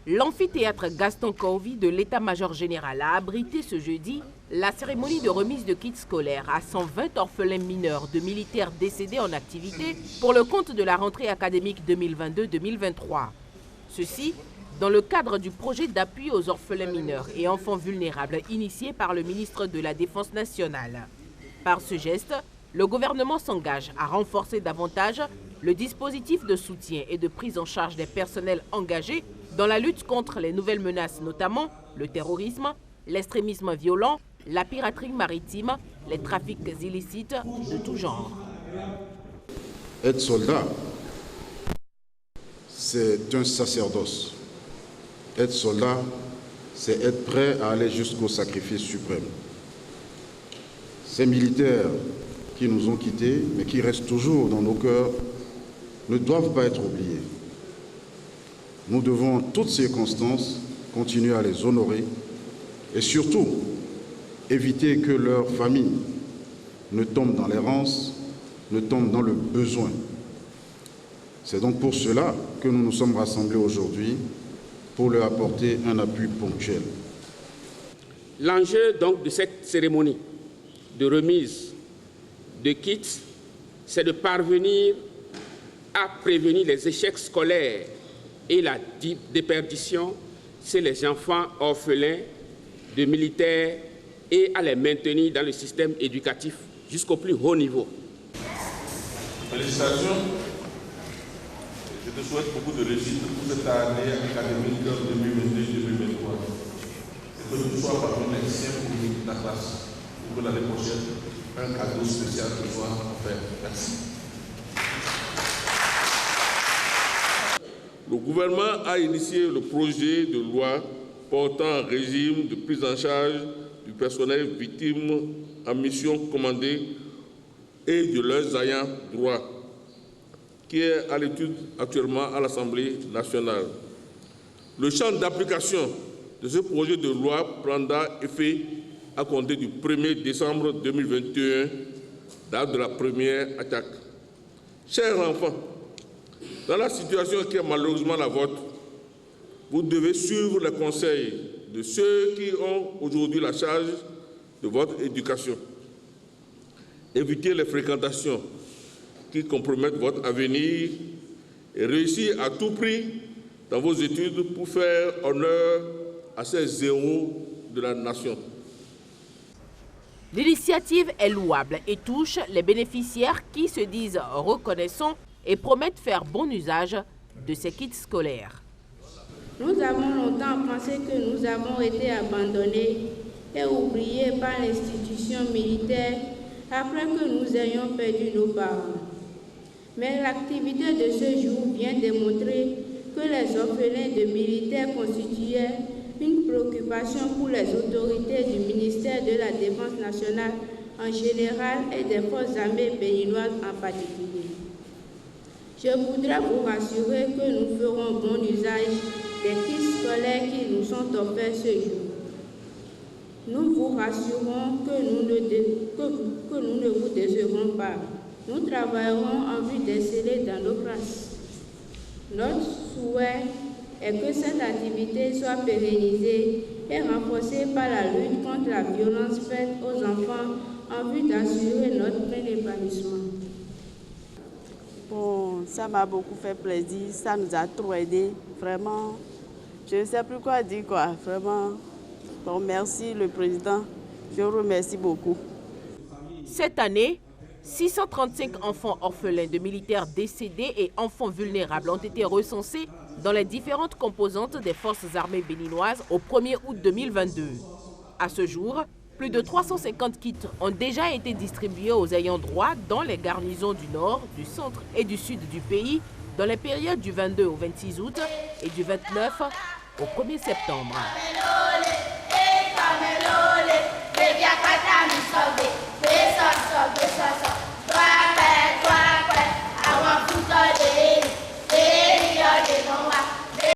L'amphithéâtre Gaston Corvi de l'état-major général a abrité ce jeudi la cérémonie de remise de kits scolaires à 120 orphelins mineurs de militaires décédés en activité pour le compte de la rentrée académique 2022-2023. Ceci dans le cadre du projet d'appui aux orphelins mineurs et enfants vulnérables initié par le ministre de la Défense nationale. Par ce geste, le gouvernement s'engage à renforcer davantage le dispositif de soutien et de prise en charge des personnels engagés dans la lutte contre les nouvelles menaces, notamment le terrorisme, l'extrémisme violent, la piraterie maritime, les trafics illicites de tout genre. Être soldat, c'est un sacerdoce. Être soldat, c'est être prêt à aller jusqu'au sacrifice suprême. Ces militaires qui nous ont quittés, mais qui restent toujours dans nos cœurs, ne doivent pas être oubliés. Nous devons, en toutes circonstances, continuer à les honorer et surtout éviter que leurs familles ne tombent dans l'errance, ne tombent dans le besoin. C'est donc pour cela que nous nous sommes rassemblés aujourd'hui pour leur apporter un appui ponctuel. L'enjeu donc de cette cérémonie de remise de kits, c'est de parvenir à prévenir les échecs scolaires et la déperdition chez les enfants orphelins de militaires et à les maintenir dans le système éducatif jusqu'au plus haut niveau. Félicitations. Je te souhaite beaucoup de réussite pour cette année académique 2022-2023. Et que tu sois parmi les 5 de ta classe pour que l'année prochaine, un cadeau spécial te soit offert. Merci. Le gouvernement a initié le projet de loi portant un régime de prise en charge du personnel victime en mission commandée et de leurs ayants droit, qui est à l'étude actuellement à l'Assemblée nationale. Le champ d'application de ce projet de loi prendra effet à compter du 1er décembre 2021, date de la première attaque. Chers enfants, dans la situation qui est malheureusement la vôtre, vous devez suivre les conseils de ceux qui ont aujourd'hui la charge de votre éducation. Évitez les fréquentations qui compromettent votre avenir et réussir à tout prix dans vos études pour faire honneur à ces héros de la nation. L'initiative est louable et touche les bénéficiaires qui se disent reconnaissants et promettent faire bon usage de ces kits scolaires. Nous avons longtemps pensé que nous avons été abandonnés et oubliés par l'institution militaire après que nous ayons perdu nos parents. Mais l'activité de ce jour vient démontrer que les orphelins de militaires constituaient une préoccupation pour les autorités du ministère de la Défense nationale en général et des forces armées béninoises en particulier. Je voudrais vous rassurer que nous ferons bon usage des kits scolaires qui nous sont offerts ce jour. Nous vous rassurons que nous ne vous décevrons pas. Nous travaillerons en vue d'exceller dans nos classes. Notre souhait est que cette activité soit pérennisée et renforcée par la lutte contre la violence faite aux enfants en vue d'assurer notre plein épanouissement. Bon, ça m'a beaucoup fait plaisir, ça nous a trop aidés, vraiment. Je ne sais plus quoi dire, quoi, vraiment. Bon, merci le président, je vous remercie beaucoup. Cette année, 635 enfants orphelins de militaires décédés et enfants vulnérables ont été recensés dans les différentes composantes des forces armées béninoises au 1er août 2022. À ce jour, plus de 350 kits ont déjà été distribués aux ayants droit dans les garnisons du nord, du centre et du sud du pays dans les périodes du 22 au 26 août et du 29 au 1er septembre.